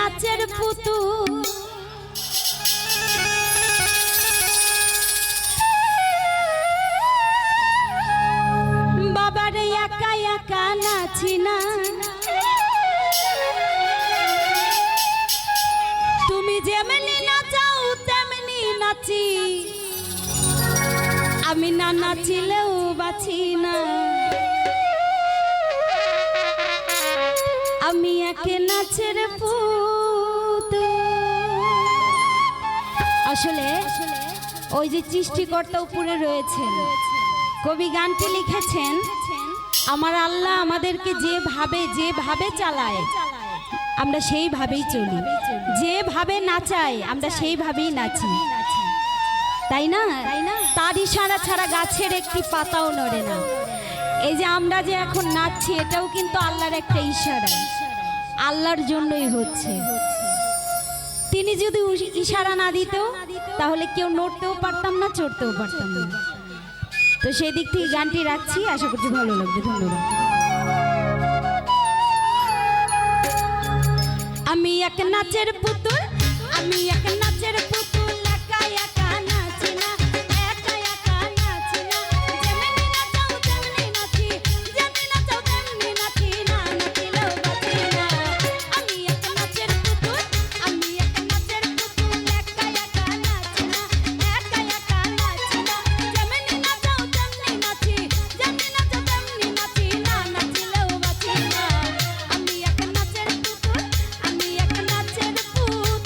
নাচের পুতুল বাবারে একা একা নাচি না তুমি যেমনি নাচাও তেমনি নাচি আমি না নাচিলেও বাঁচি না আমি একে নাচের পুতুল। আসলে ওই যে সৃষ্টিকর্তা উপরে রয়েছেন, কবি গানটি লিখেছেন, আমার আল্লাহ আমাদেরকে যেভাবে চালায় আমরা সেইভাবেই চলি, যেভাবে নাচায় আমরা সেইভাবেই নাচি, তাই না? তার ইশারা ছাড়া গাছের একটি পাতাও নড়ে না। এই যে আমরা যে এখন নাচছি এটাও কিন্তু আল্লাহর একটা ইশারা, আল্লাহর জন্যই হচ্ছে। তিনি যদি ইশারা না দিত তাহলে কেউ নড়তেও পারতাম না, চড়তেও পারতাম না। তো সেই দিক থেকে গানটি রাখছি, আশা করছি ভালো লাগবে। ধন্যবাদ। আমি এক নাচের পুতুল, আমি এক নাচের পুতুল, একা একা নাচি না, একা একা নাচি না, যেমনি নাচাও তেমনি নাচি, যেমনি নাচাও তেমনি নাচি, না নাচিলেও বাঁচি না। আমি এক নাচের পুতুল, আমি এক নাচের পুতুল, একা একা নাচি না, একা একা নাচি না, যেমনি নাচাও তেমনি নাচি, যেমনি নাচাও তেমনি নাচি, না নাচিলেও বাঁচি না। আমি এক নাচের পুতুল, আমি এক নাচের পুতুল।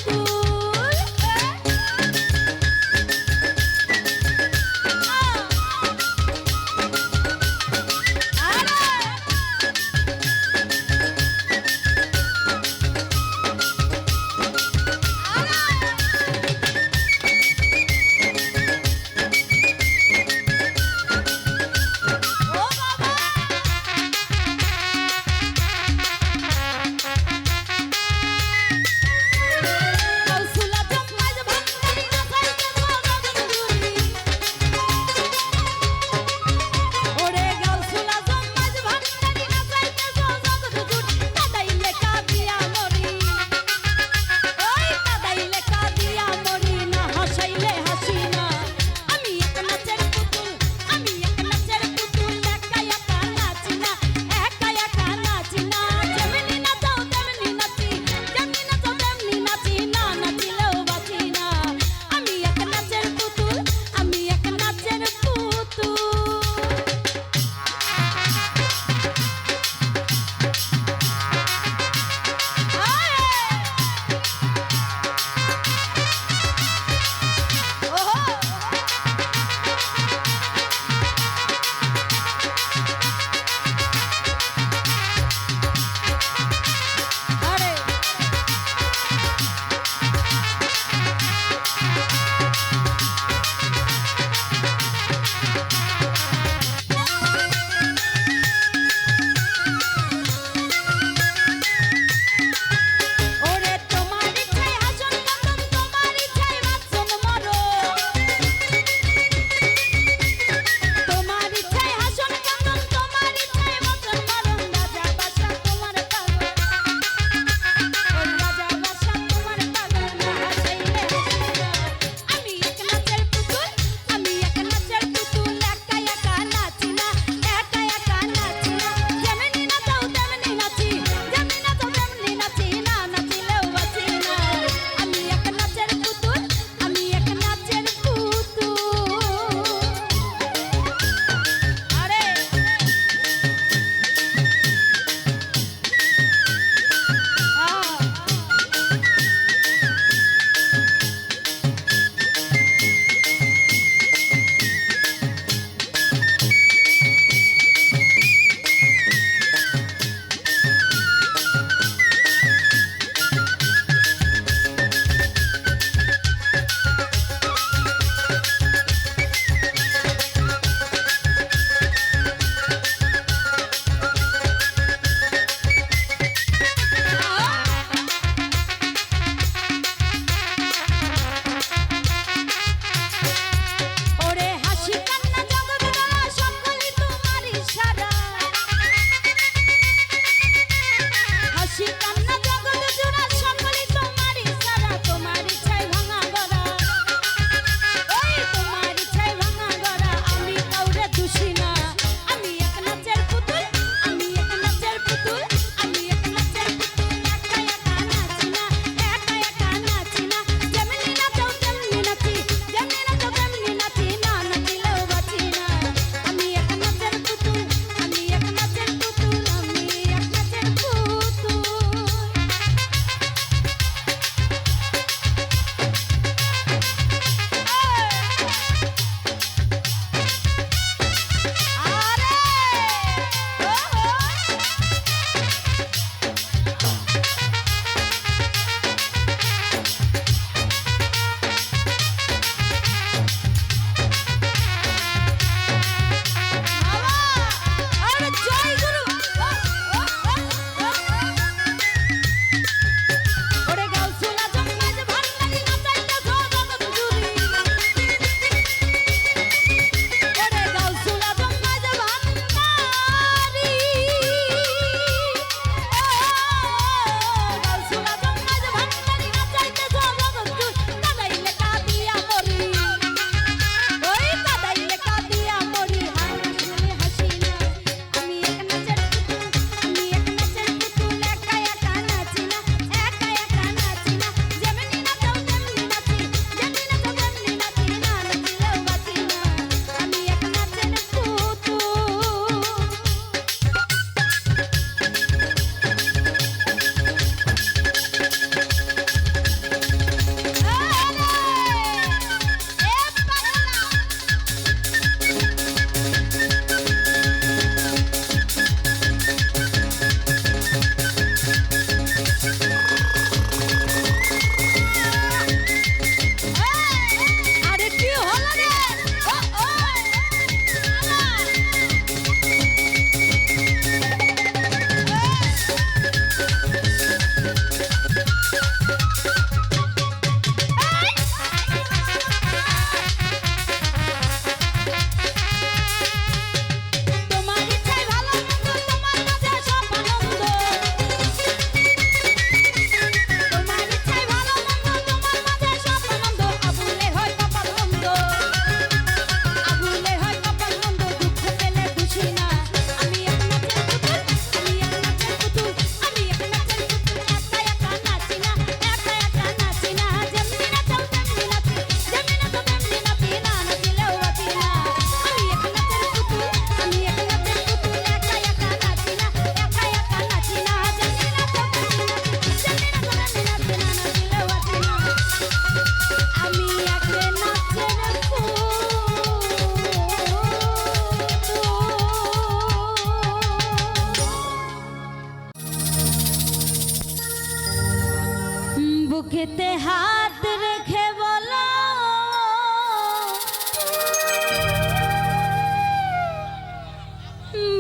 বুকেতে হাত রেখে বলো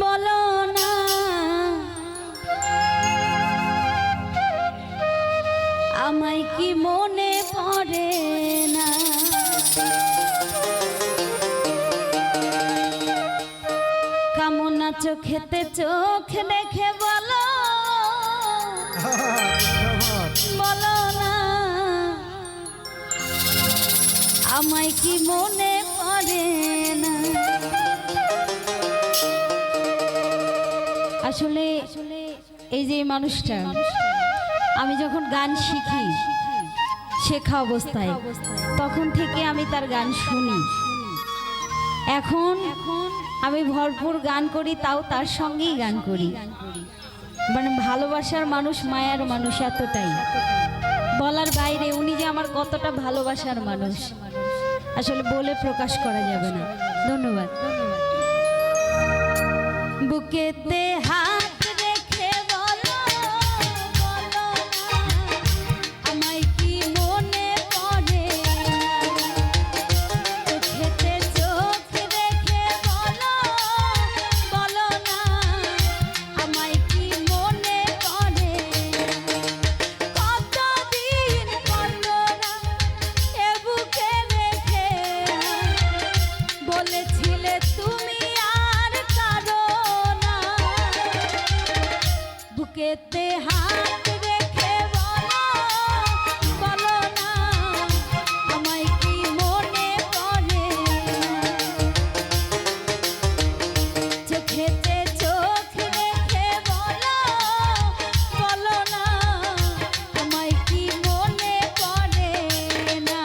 বলো না আমায় কি মনে পড়ে না কামনা চোখেতে চোখ দেখে বলো বলো না আমায় কি মনে পড়ে না আসলে এই যে মানুষটা আমি যখন গান শিখি শেখা অবস্থায় তখন থেকে আমি তার গান শুনি এখন আমি ভরপুর গান করি তাও তার সঙ্গেই গান করি মানে ভালোবাসার মানুষ মায়ার মানুষ এতটাই বলার বাইরে উনি যে আমার কতটা ভালোবাসার মানুষ আসলে বলে প্রকাশ করা যাবে না ধন্যবাদ বুকেতে হাত রেখে বলো বলো না আমায় কি মনে পড়ে চোখেতে চোখ রেখে বলো বলো না আমায় কি মনে পড়ে কতদিন কত এ বুকে রেখে বলেছিলে তুমি আর কারো না বুকেতে হাত রেখে বলো বলো না আমায় কি মনে পড়ে চোখেতে চোখ রেখে বলো বলো না আমায় কি মনে পড়ে না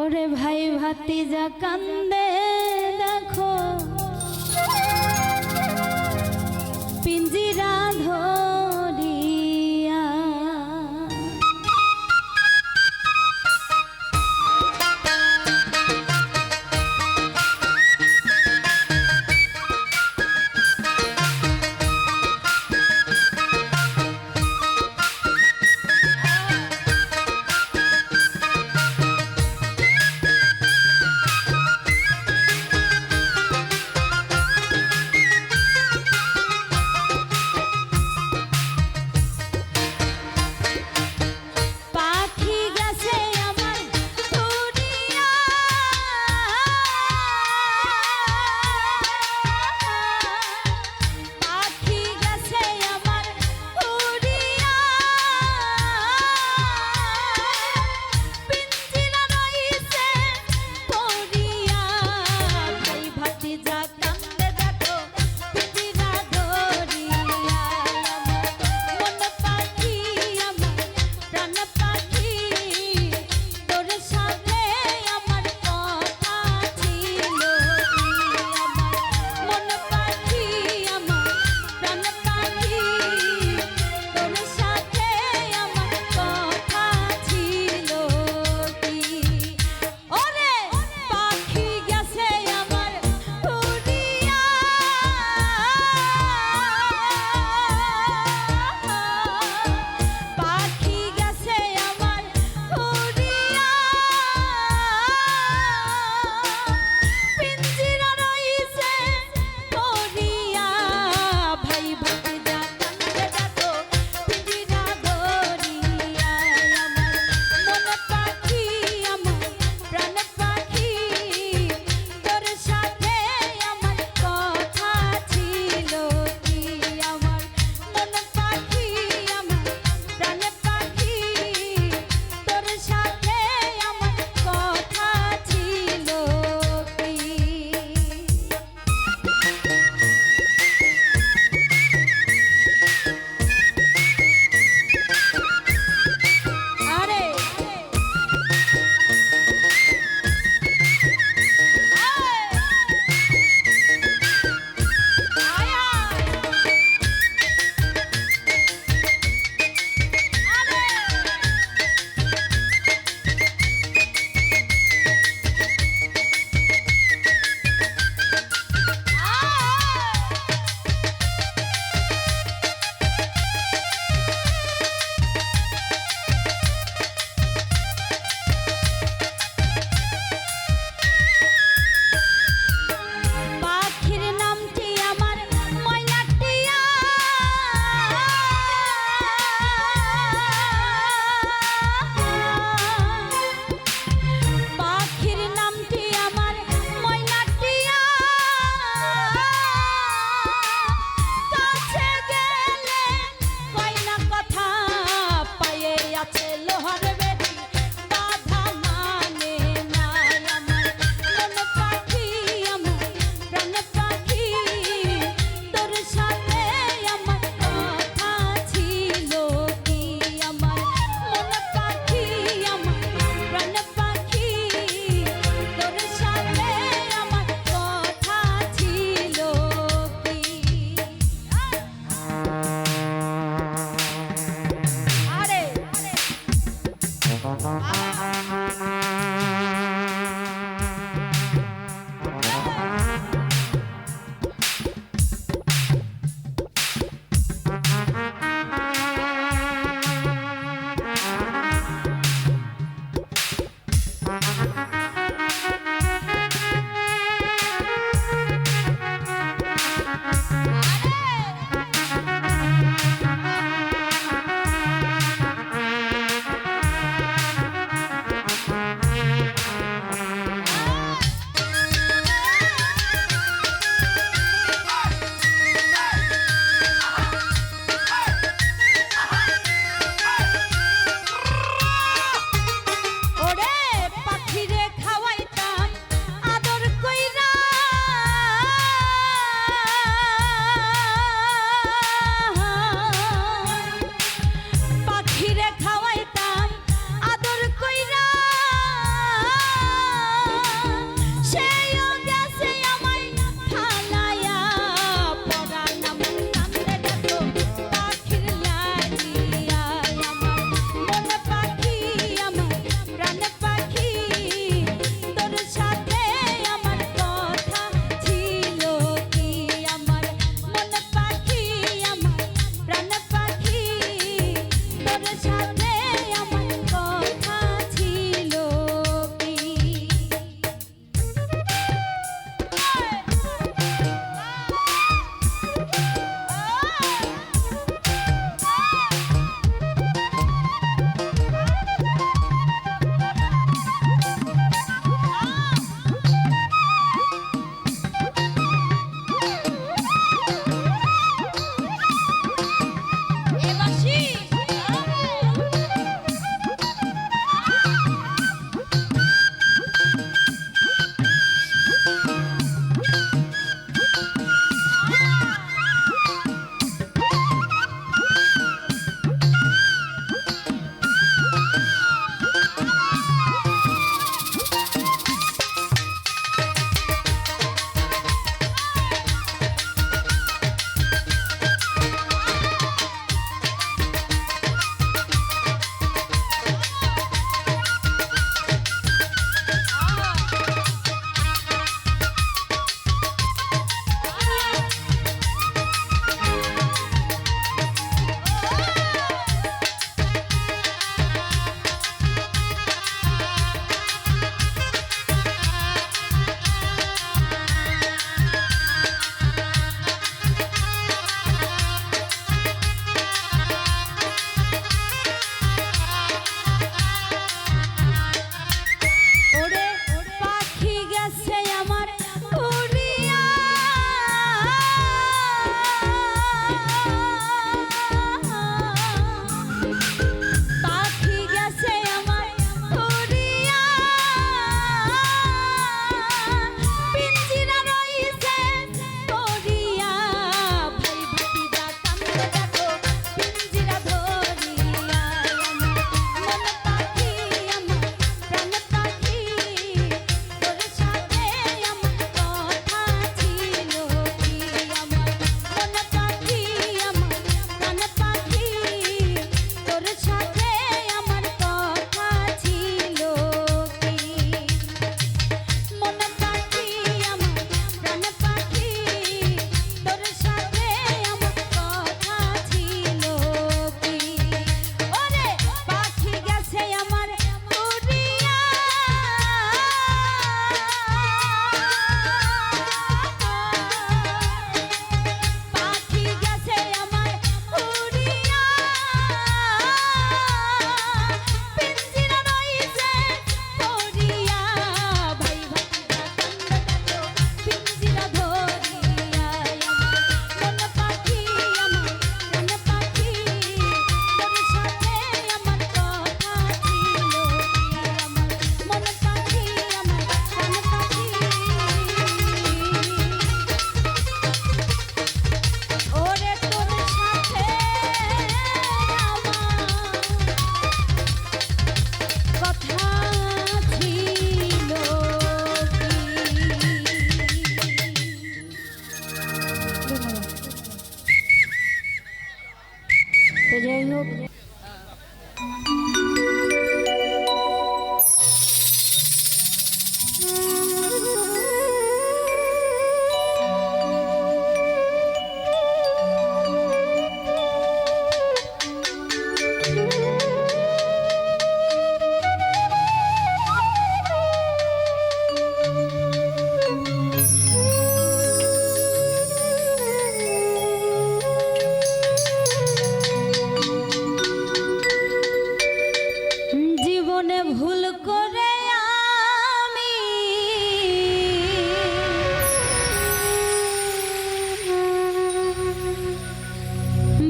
ওরে ভাই ভাতিজা কান্দে দেখো পিঞ্জিরা ধরিয়া তো যাই হোক, জীবনে ভুল করে আমি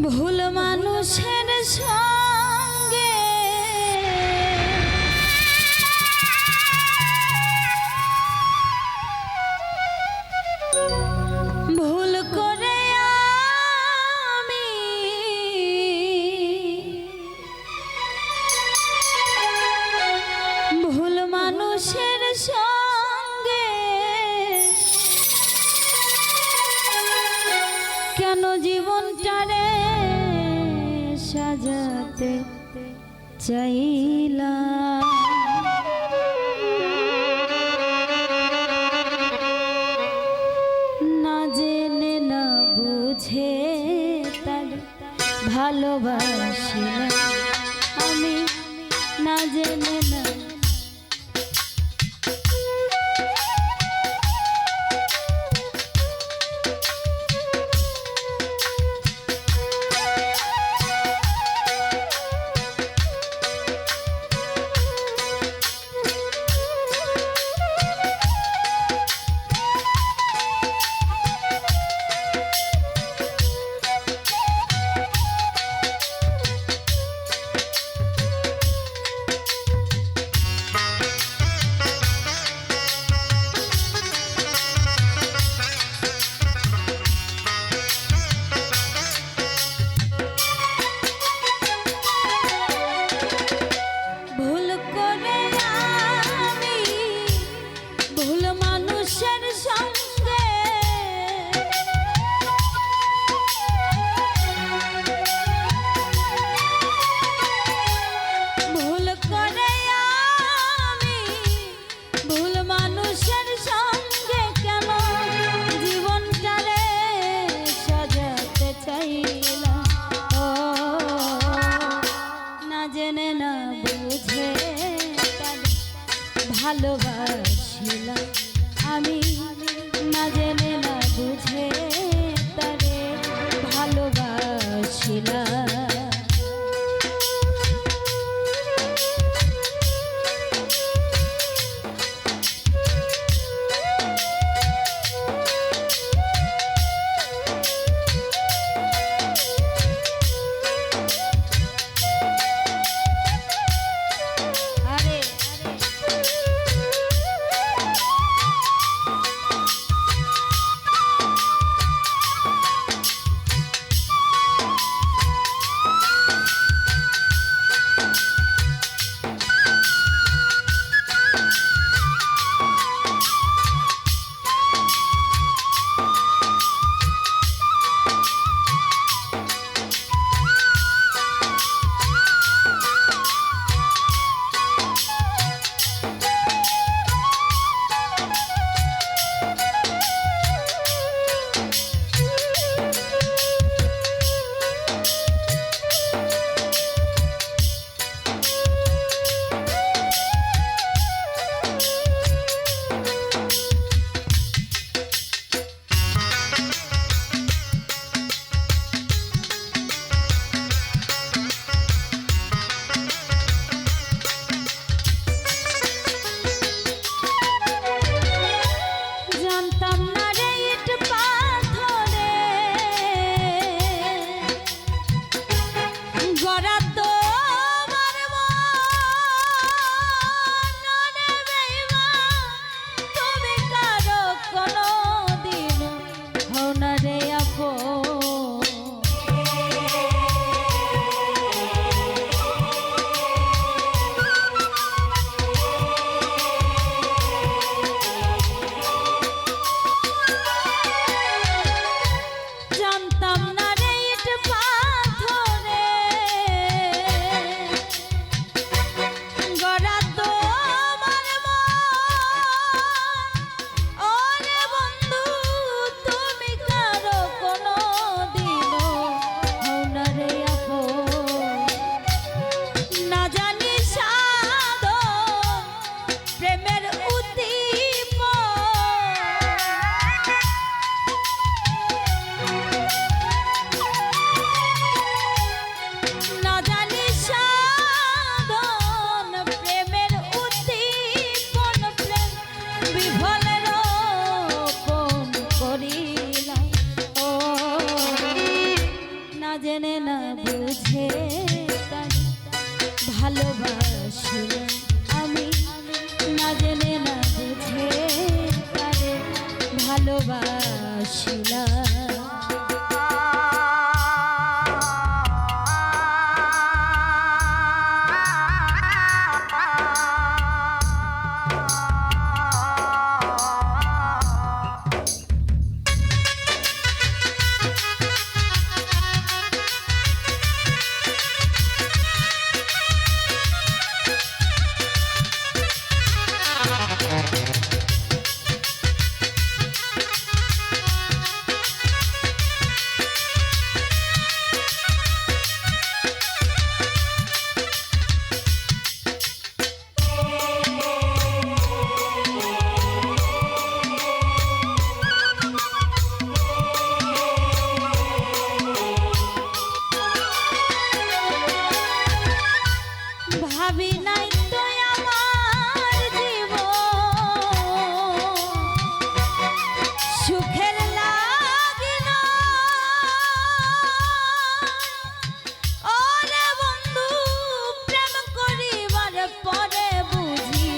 ভুল মানুষের সঙ্গে ভুল করে আমি ভুল মানুষের সঙ্গে কেন জীবনটারে সাজাতে চাইলাম, না জেনে না বুঝে তার ভালোবাসিলাম আমি, না জেনে না ভুল করে আমি ভুল মানুষের সঙ্গে ভুল করে আমি ভুল মানুষের সঙ্গে কেন জীবনটারে সাজাতে চাইলাম, ও না জেনে না বুঝে তার ভালোবাসিলাম আমি, না জেনে না বুঝে তারে ভালোবাসিলাম। আরে বুঝে তারে ভালোবাসিলাম আমি, না জেনে না বুঝে তারে ভালোবাসিলাম। ভাবি নাই তো আমার জীবন সুখের লাগিল, ওরে বন্ধু প্রেম করিবার পরে বুঝি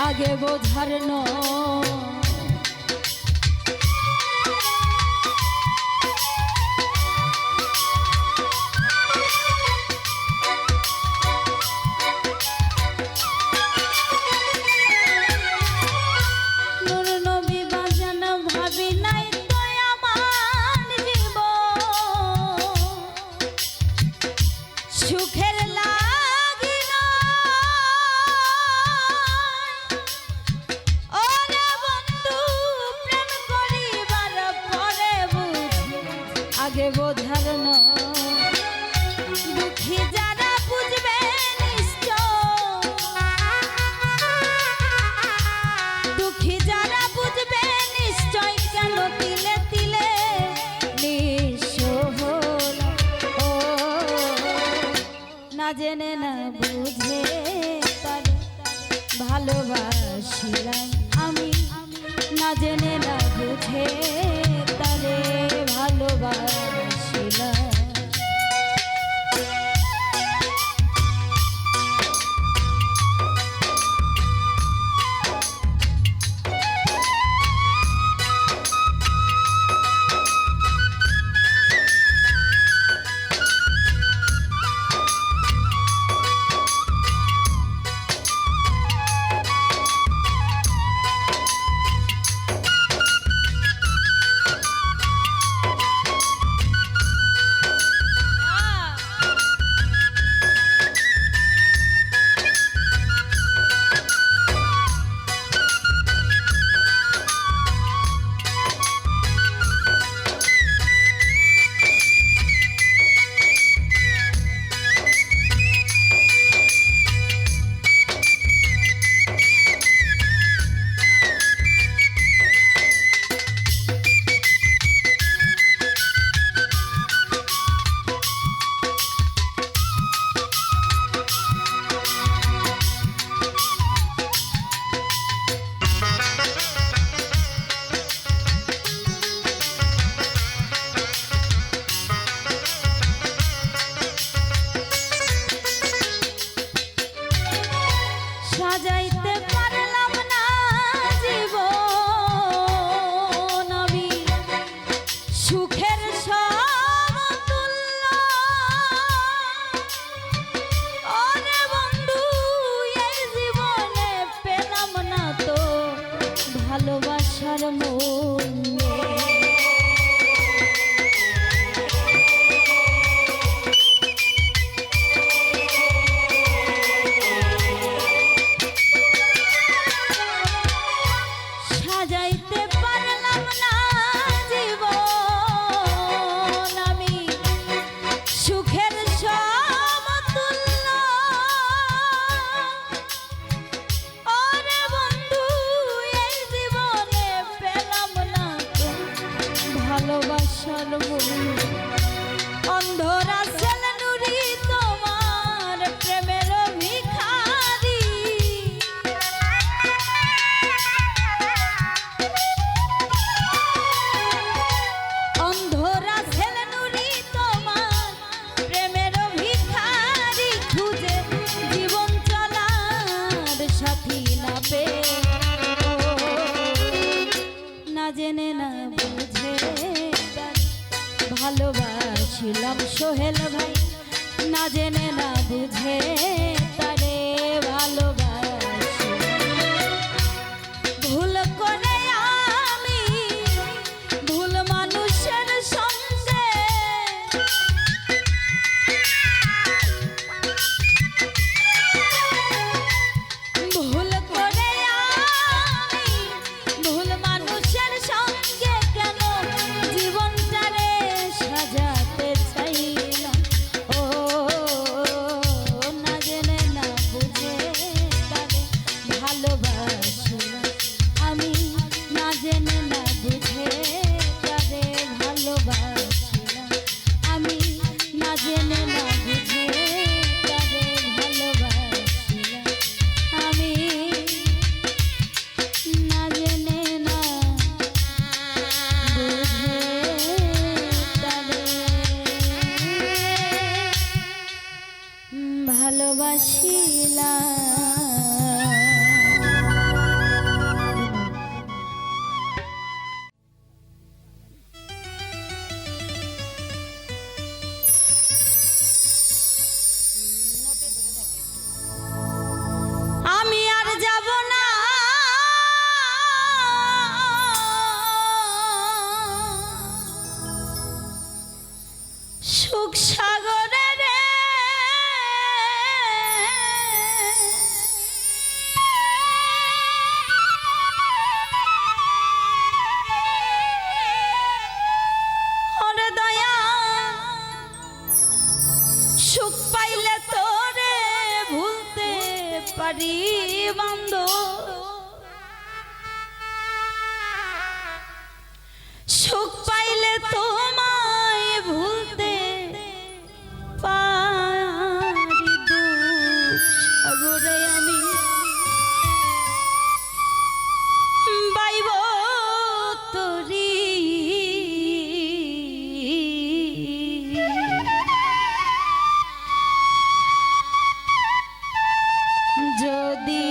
আগে বোঝার নয়। সুখের লাগিল, ওরে বন্ধু প্রেম করিবার পরে বুঝি আগে বোঝার নয়। দুঃখী যারা বুঝবে নিশ্চয়, দুঃখী যারা বুঝবে নিশ্চয় কেন তিলে তিলে নিঃস্ব হল। ও না জেনে না বুঝে তারে ভালোবাসিলাম আমি, না জেনে না বুঝে তারে ভালোবাসিলাম। সাজাইতে পারলাম না জীবন আমি সুখের সমতুল্য, ওরে বন্ধু এই জীবনে পেলাম না তো ভালোবাসার মূল্য। সাজাইতে পারলাম না জীবন আমি সুখের সমতুল্য, ওরে বন্ধু এই জীবনে পেলাম ভালোবাসিলাম সোহেল ভাই না জেনে না বুঝে তারে ভালোবাসি ভুল করে আমি ভুল মানুষের সঙ্গে ভুল করে আমি ভুল মানুষের সঙ্গে কেন জীবনটারে সাজাতে চাইলাম ও না জেনে না বুঝে তারে ভালোবাসিলাম আমি না জেনে না বুঝে তারে ভালোবাসিলাম আমি না জেনে না বুঝে তারে ভালোবাসিলাম আমি না জেনে না বুঝে তারে ভালোবাসিলাম। আমি আর যাব না সুখ সাগরে রে ওরে দয়া সুখ পাইলে তোরে ভুলতে পারি বান্ধব সুখ পাইলে তোমায় ভুলতে পারি দুঃখ সাগরে আমি বাইব তোরি যদি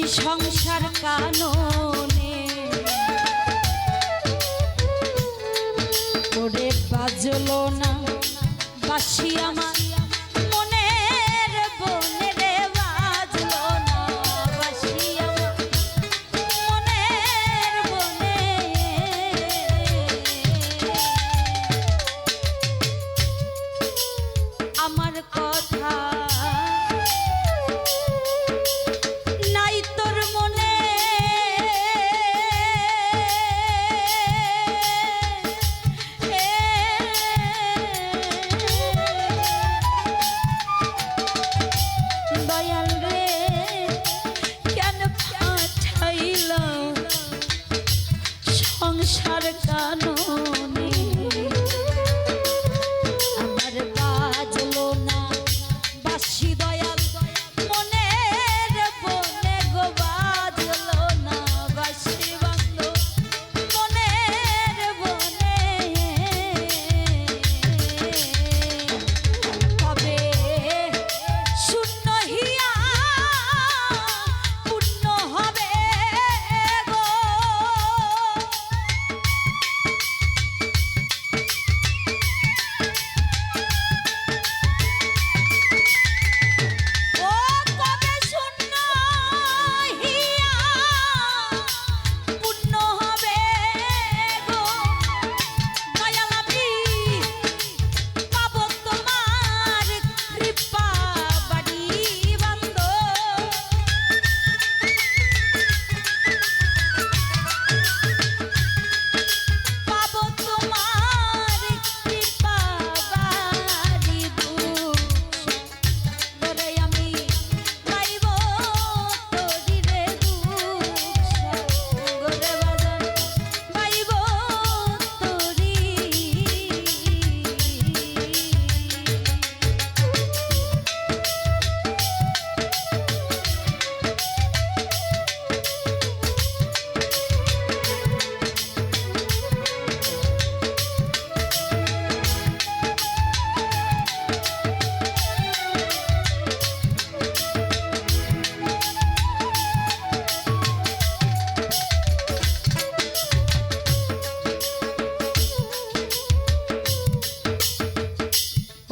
ওই সংসার কাননে ওরে বাজলো না বাঁশি আমার মনের বনে রে বাজলো না বাঁশি আমার মনের বনে আমার কথা নাই তোর মনে দয়াল রে কেন পাঠাইলা সংসার কাননে আমার বাজলো না বাঁশি দয়াল মনের বনে গো বাজলো না বাঁশি বাজলো মনের বনে তবে শূন্য হিয়া পূর্ণ হবে গো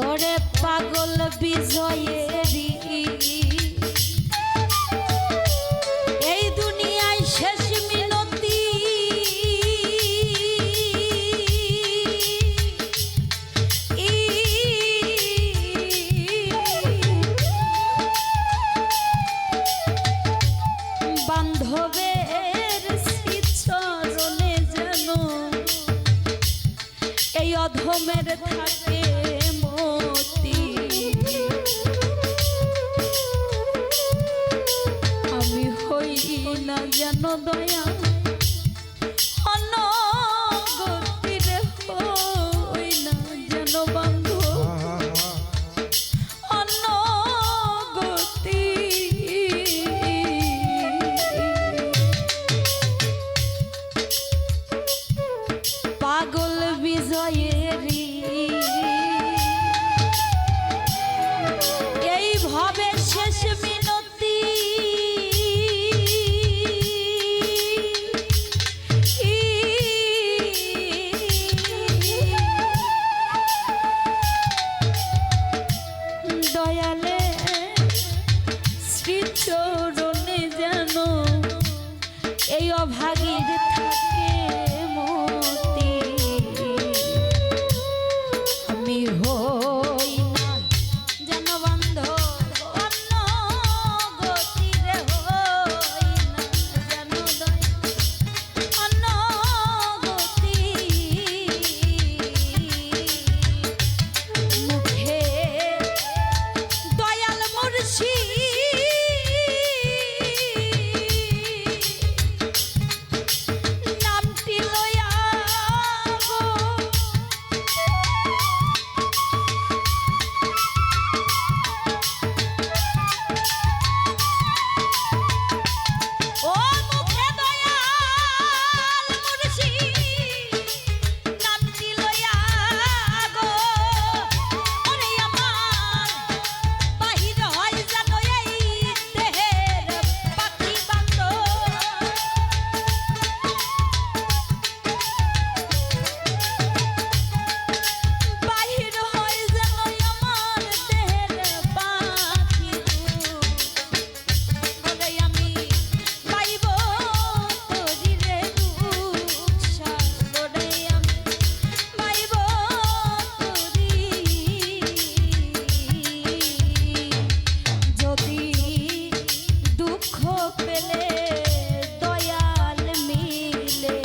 ওরে পাগল বিজয়েরি এই দুনিয়ায় শেষ মিনতি বান্ধবের শ্রীচরণে যেন এই অধমের থাকে মতি আমি হই না যেন দয়া অনগতিরে হই না যেন বন্ধু অনগতি পাগল বিজয়েরি এই ভাবে শেষ মিনতি দয়ালে শ্রীচরণে যেন এই অভাগীর থাকে মতি আমি হই না যেন বন্ধ অন্য গতিরে হই না যেন অন্য গতি মুখে দয়াল মুর্শিদ পেলে দয়াল মিলে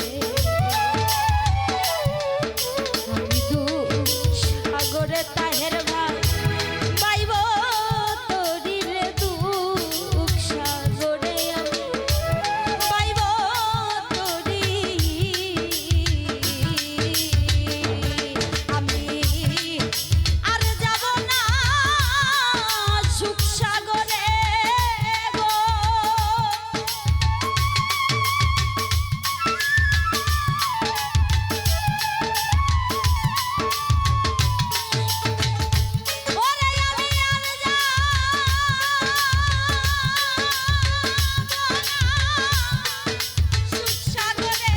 আমি দুঃখ সাগরে তাহের ভাই পাইব তোরি রে দুঃখ সাগরে আমি পাইব তোরি আমি আর যাব না সুখ সাগরে গো ওরে আমি আর যাব সুখ সাগরে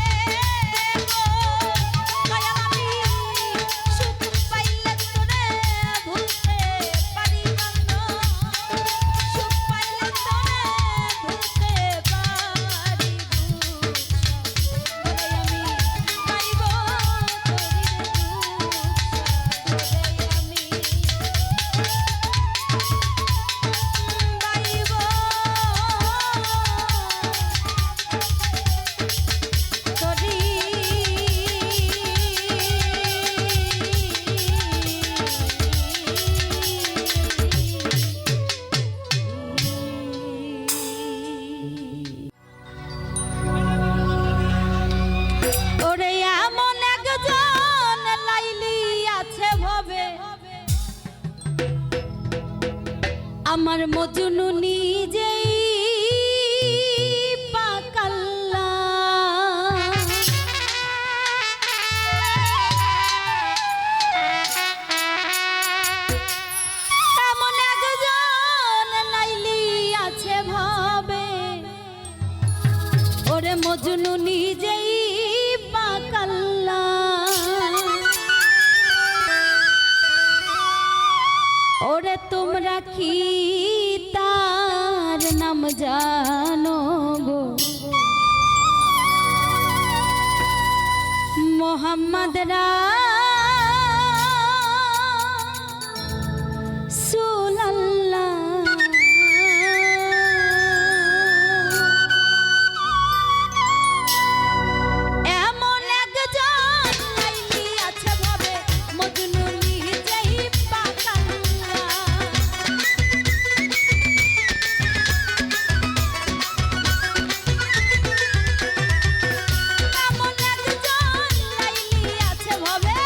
গো দয়াল আমি সুখ পাইলে তোরে ভুলতে পারিব না সুখ পাইলে তোরে ভুলতে পারিব ওরে আমি পাইব তোরি ওরে এমন একজন লাইলি আছে ভবে আমার মজনু নিজেই পাকাল্লা এমন একজন লাইলি আছে ভবে ওরে মজনু নিজেই পাকাল্লা ওরে তোমরা কি তার নাম জানো গো মোহাম্মদ রাসূলুল্লাহ এমন একজন লাইলি আছে ভাবে মজনু নিজেই পাকাল্লা এমন একজন লাইলি আছে ভাবে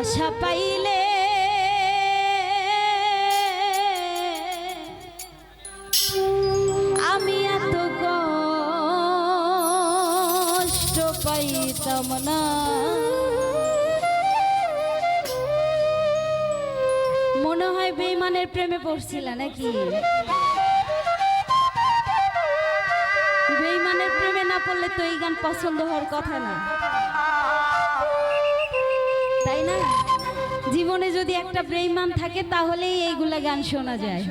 বাসা পাইলে আমি এত কষ্ট পাইতাম না। মনে হয় বেঈমানের প্রেমে পড়ছিল নাকি? বেঈমানের প্রেমে না পড়লে তো এই গান পছন্দ হওয়ার কথা না, তাই না? জীবনে যদি একটা বেঈমান থাকে তাহলেই এইগুলা গান শোনা যায়।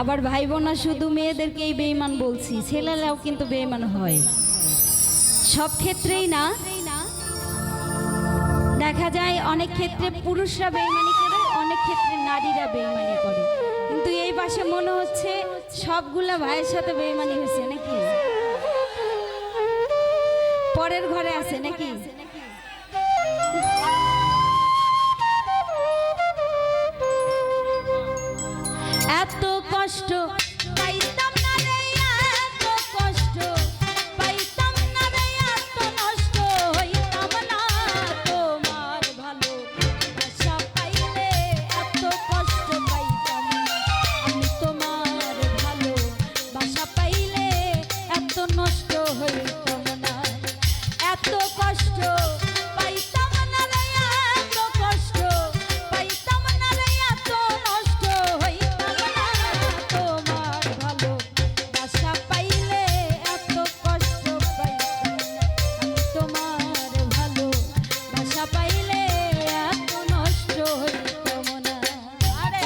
আবার ভাই বোনা শুধু মেয়েদেরকে এই বেঈমান বলছি, ছেলেরাও কিন্তু বেঈমান হয়, সব ক্ষেত্রেই না। দেখা যায় অনেক ক্ষেত্রে পুরুষরা বেঈমানি করে, অনেক ক্ষেত্রে নারীরা বেঈমানি করে, কিন্তু এই পাশে মনে হচ্ছে সবগুলা ভাইয়ের সাথে বেঈমানি হয়েছে নাকি? পরের ঘরে আছে নাকি? এত কষ্ট পাইতাম না রে, এত কষ্ট পাইতাম না রে, এত নষ্ট হইতাম না তোমার ভালোবাসা পাইলে, এত কষ্ট পাইতাম না আমি তোমার ভালোবাসা পাইলে, এত নষ্ট হইতাম না, এত কষ্ট পাইতাম না রে, এত কষ্ট পাইতাম না রে, এত নষ্ট হইতাম না তোমার ভালোবাসা পাইলে, এত কষ্ট পাইতাম না আমি তোমার ভালোবাসা পাইলে, এত নষ্ট হইতাম না। আরে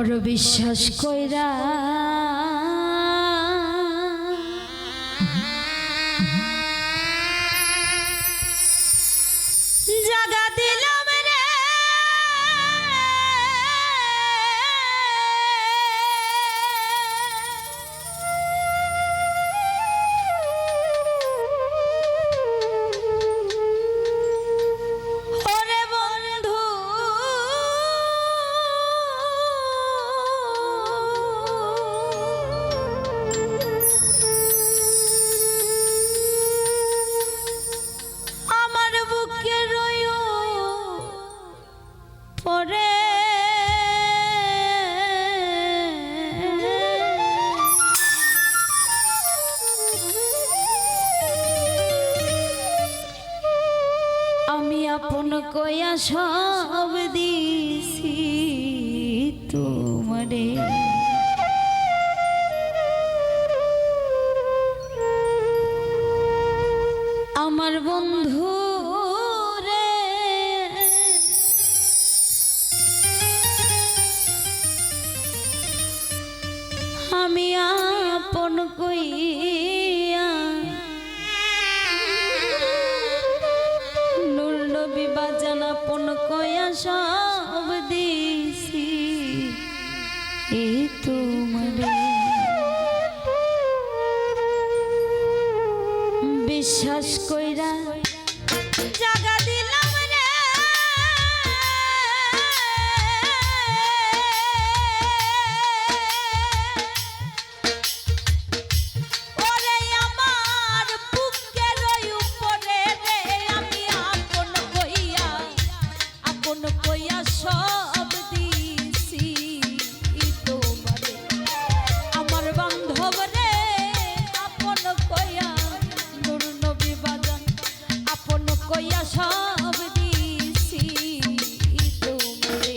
বড় বিশ্বাস কইরা জাগা দিলাম রে ওরে বন্ধু আমার বুকে রইও পরে আমি আপন কইয়া সব দিছি তোমারে আমার বন্ধু রে আমি আপন কইয়া নূর নবী বাজান আপন কইয়া সব দিছি এই তোমারে বিশ্বাস কইরা জাগা দিলাম রে ওরে আমার বুকের উপরে রে আমি আপন কইয়া সব দিছি তোমারে আমার বান্ধব রে আপন কইয়া নূর নবী বাজান আপন কইয়া সব দিছি তোমারে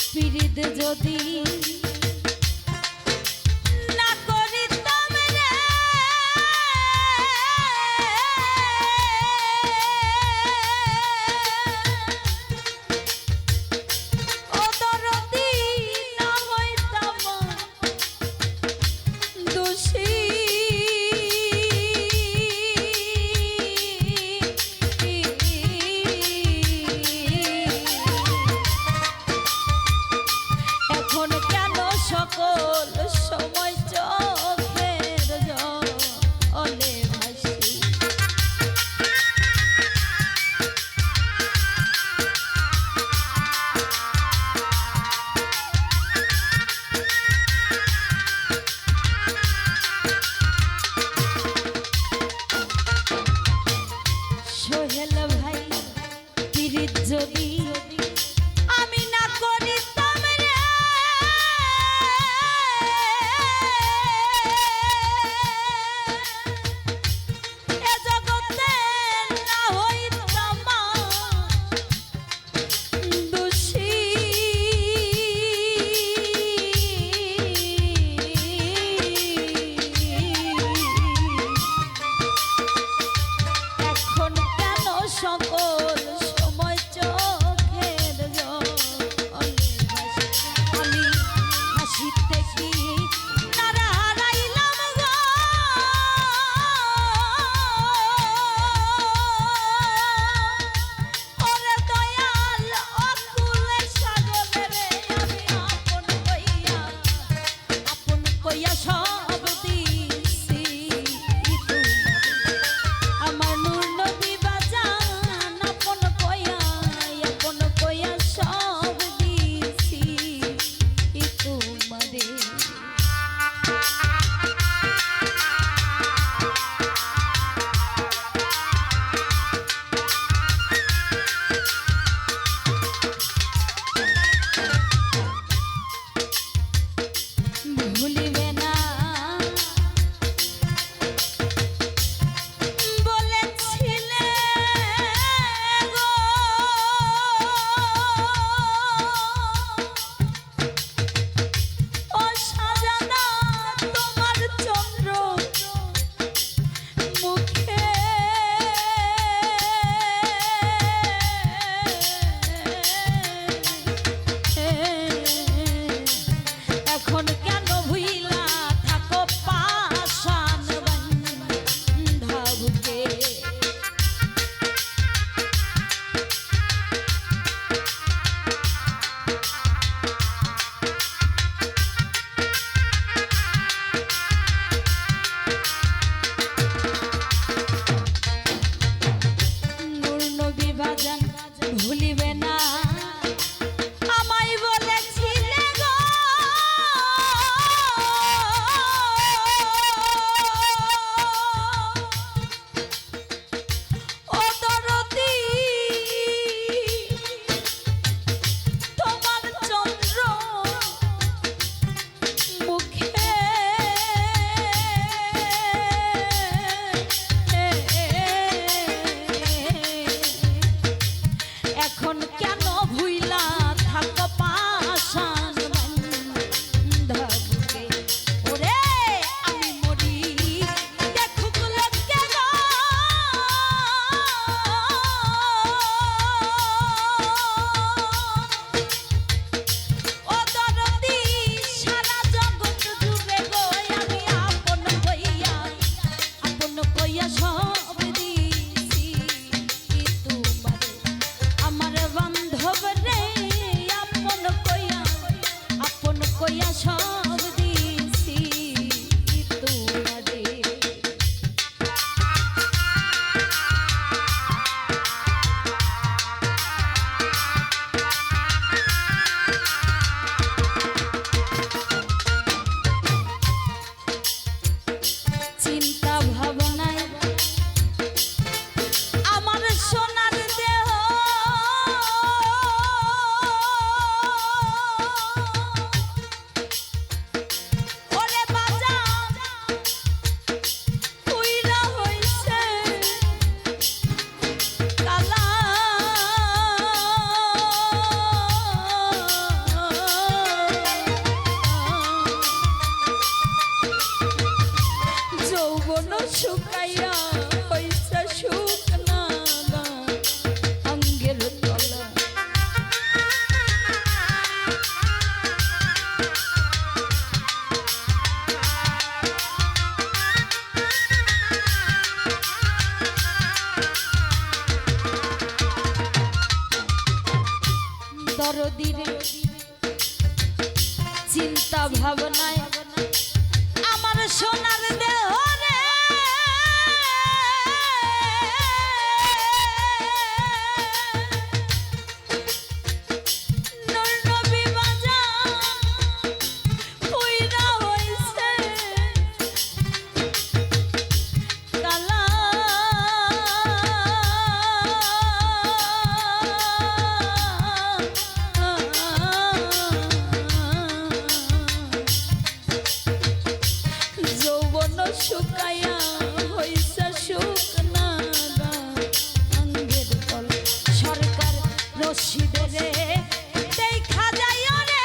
পিরিত যদি না করিতাম রে ও দরদি না হইতাম দোষী এখন কেন সকল সময় চোখের জলে ভাসি সোহেল ভাই পিরিত যদি আমি না করিতাম রে এ জগতে না হইতাম দোষী এখন কেন সকল সময় চোখের জলে ভাসি আমি হাসিতে কি নারা হারাইলাম গো ওরে দয়াল অকুলে সাগরে রে আমি আপন কইয়া সব দিছি তোমারে আমার নূর নবী বাজান আপন কইয়া সব দিছি তোমারে ভুলিবে না যৌবন শুকাইয়া হইছে শুকনা অঙ্গের তলা দরদির চিন্তা ভাবনায় আমার সোনার দেহ রে নূর নবী বাজার পুইরা হইছে কালা শুকাইয়া হইছে শুকনা অঙ্গের তল সরকার রশিদের দেখা যায় রে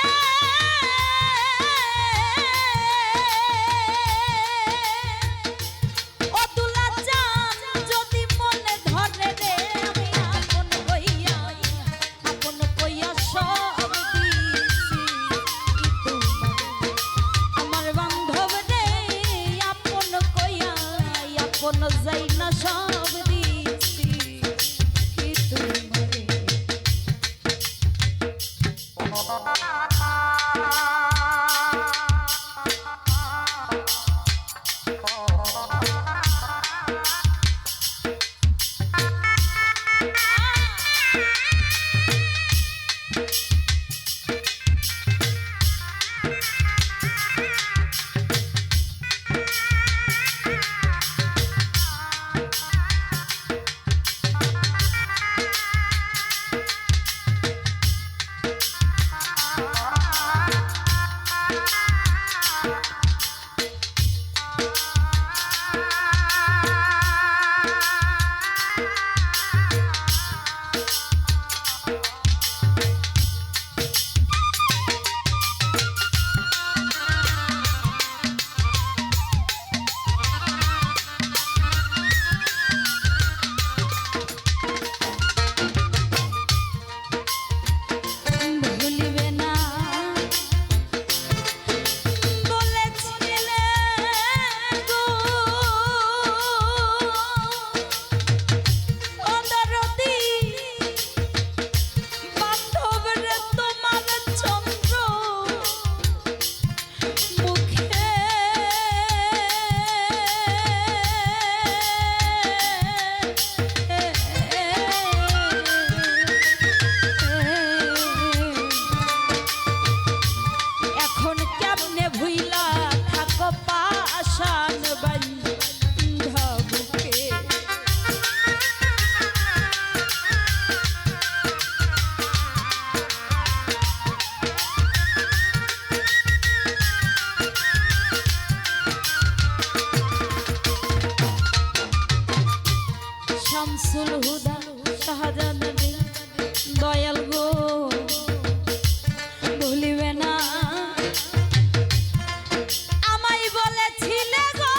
অতুলা চান যদি মনে ধরে রে আমি আপন কইয়া সব দিছি আমার বান্ধব রে আপন যাই না সব দিছি কি তোমারে শামসুল হুদা শাহজাহান দয়াল গো ভুলিবে না আমায় বলেছিলে গো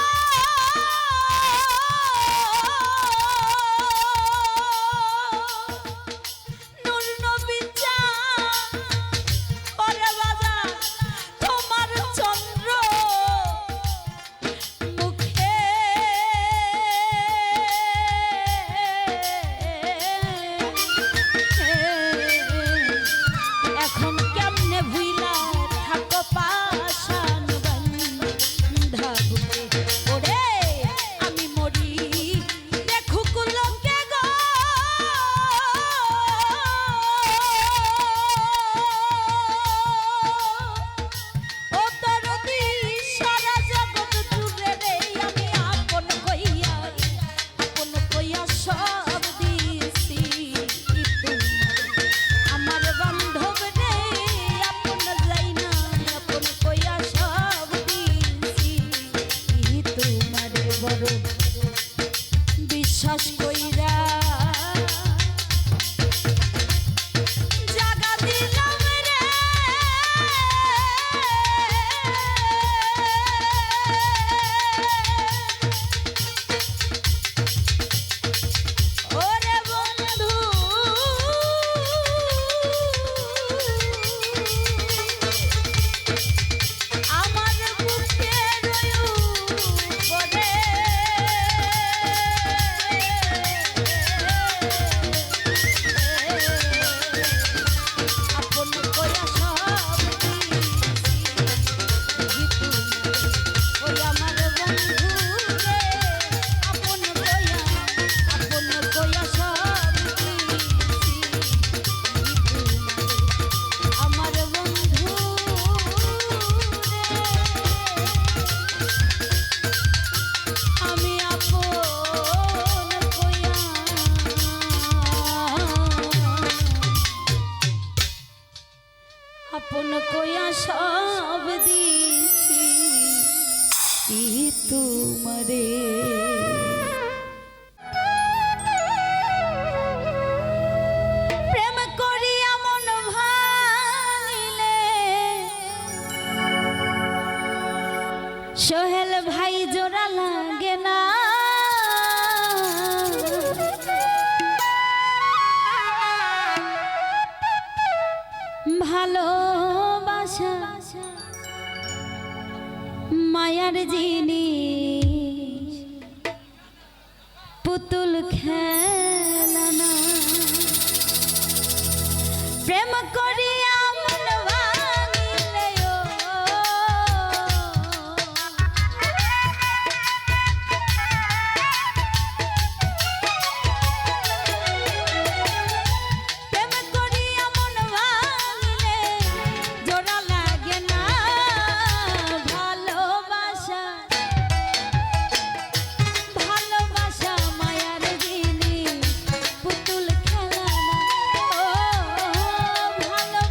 নূর নবী চান ওরে বাবা তোমার চন্দ্র ভুইলা থাকো পাশান বান্ধা বুকে সব দিছি কি তোমারে। প্রেম করিয়া মন ভাঙিলে সোহেল ভাই জোড়া লাগে না। ভালোবাসা মায়ার জিনিস পুতুল খেলানা। প্রেম করিয়া মন ভাঙিলে প্রেম করিয়া মন ভাঙিলে জোড়া লাগে না। ভালোবাসা ভালোবাসা মায়ার জিনিস পুতুল খেলানা। ও ভালোবাসা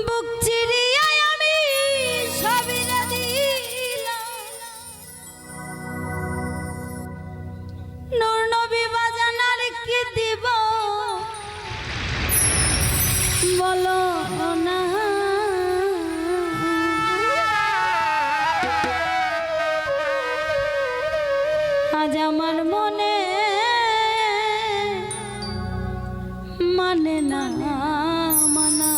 বুক চিরিয়া আমি সবই দিলাম নূর নবী বাজানার কি দিব বলো না আজ আমার মনে মানে না মানা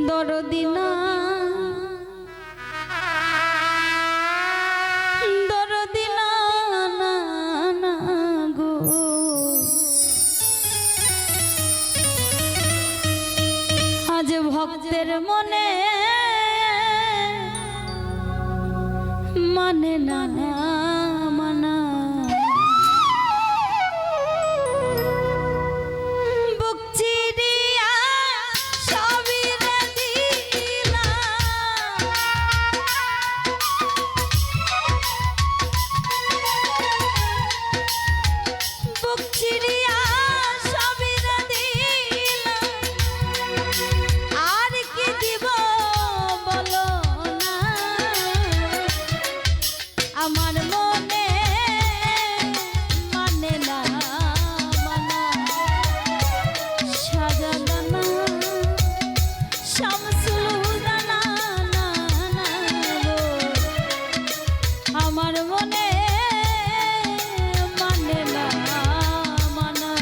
দরদি না দরদি না না না গো আজ ভক্তের মনে মানে না মানা বুক চিরিয়া সবই দিলাম বুক চিরিয়া সবই দিলাম আর কি দিব বলো না আমার মনে মানে না মানা সাজানা শামসুল হুদানা না না গো আমার মনে মানে না মানা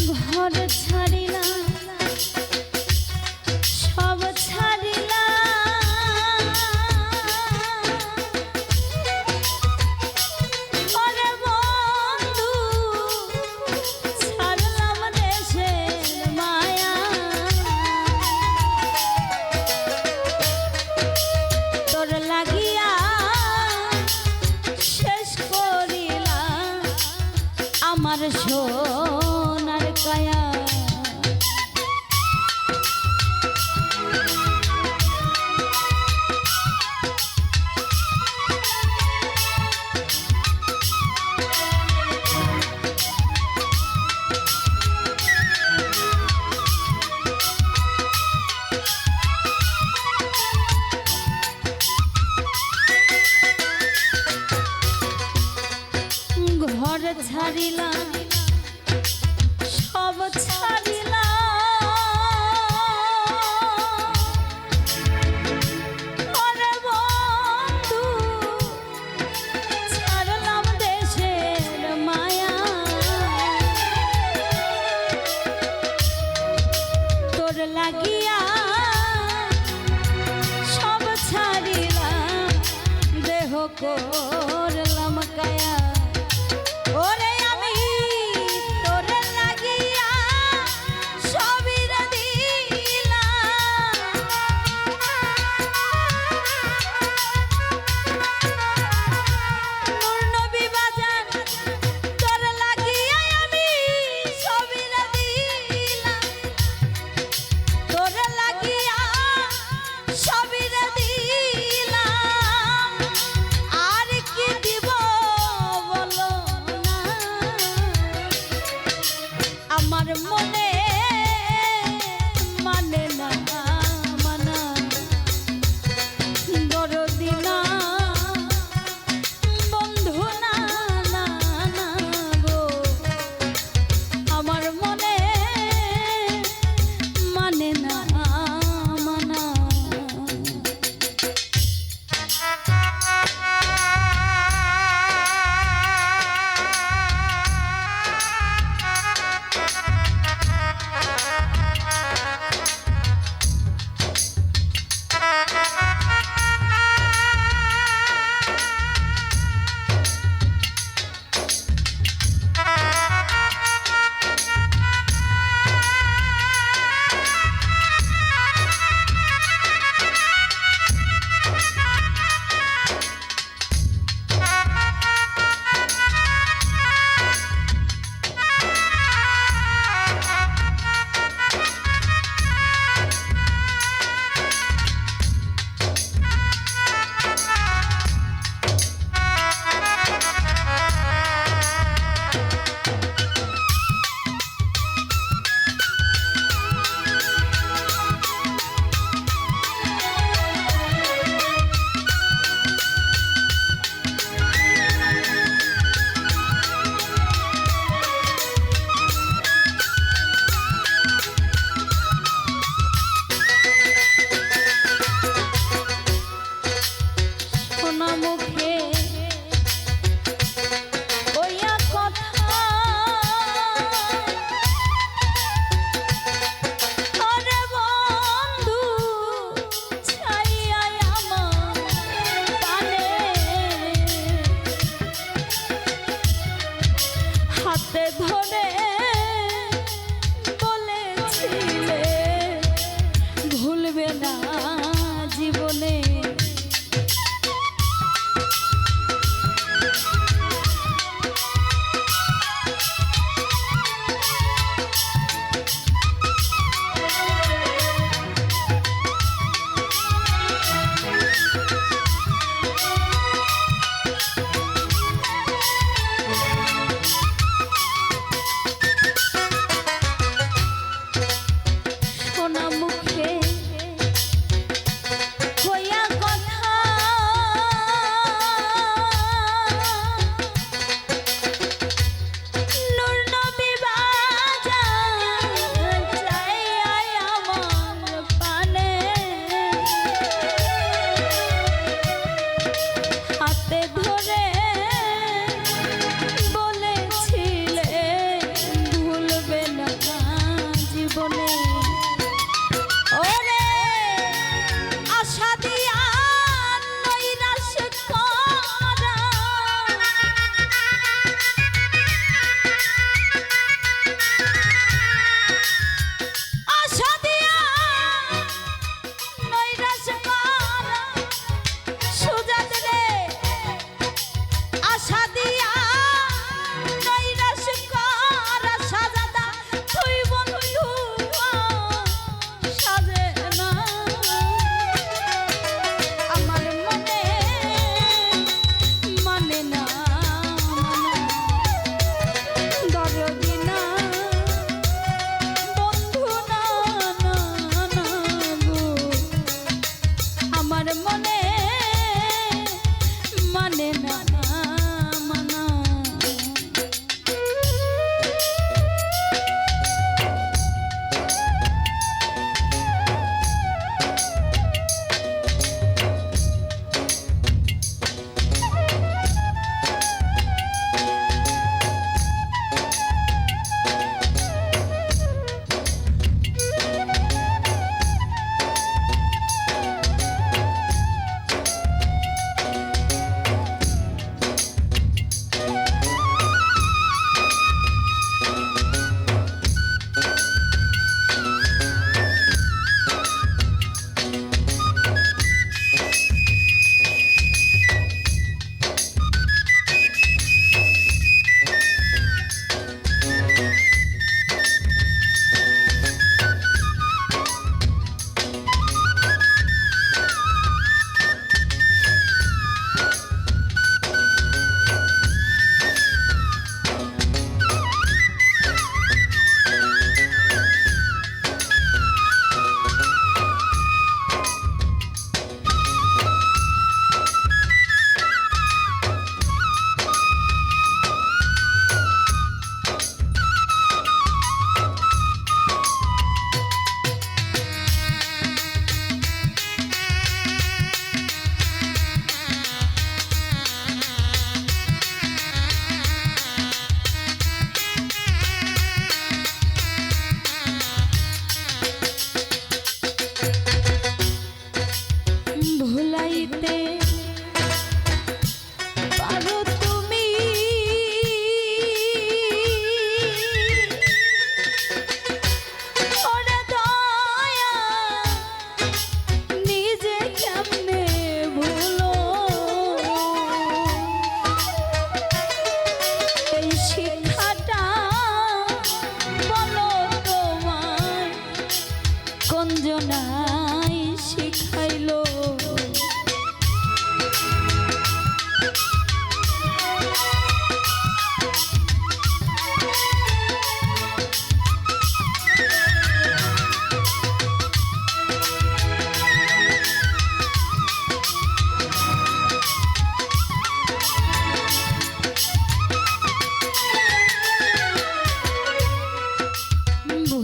ঘর ছাড়িলাম সব ছাড়িলাম ওরে বন্ধু ছাড়লাম দেশের মায়া তোর লাগিয়া শেষ করিলাম আমার সোনার কায়া ঘর ছাড়িলাম সব ছাড়িলাম ওরে বন্ধু ছাড়লাম দেশের মায়া তোর লাগিয়া সব ছাড়িলাম দেহ করলাম কায়া ওরে আমি তোর লাগিয়া সবই দিলাম নূর নবী বাজান তোর লাগিয়া আমি সবই দিলাম তোর লাগিয়া সবই দিলাম আর কি দিব বলো না আমার মনে মানে না মানা দরদি না বন্ধু না না না গো আমার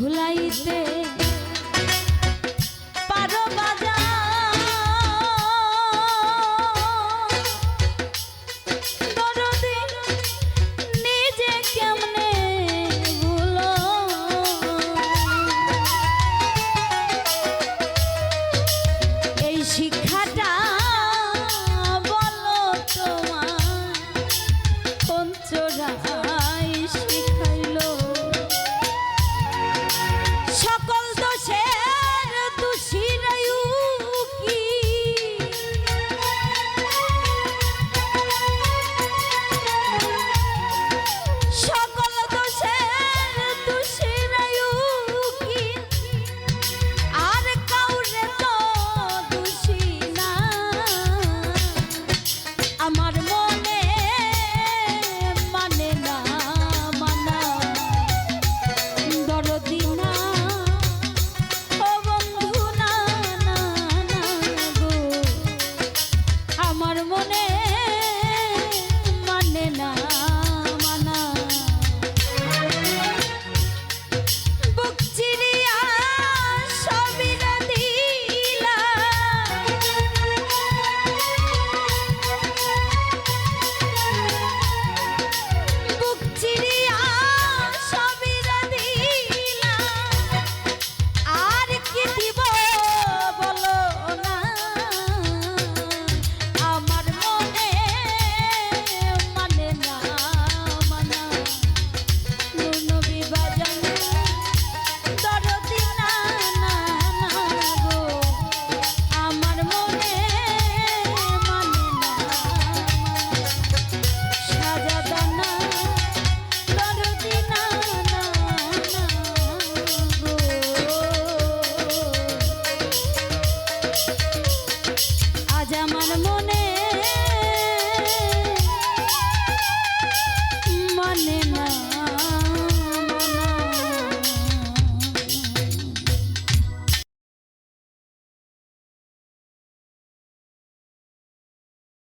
ভুলাইতে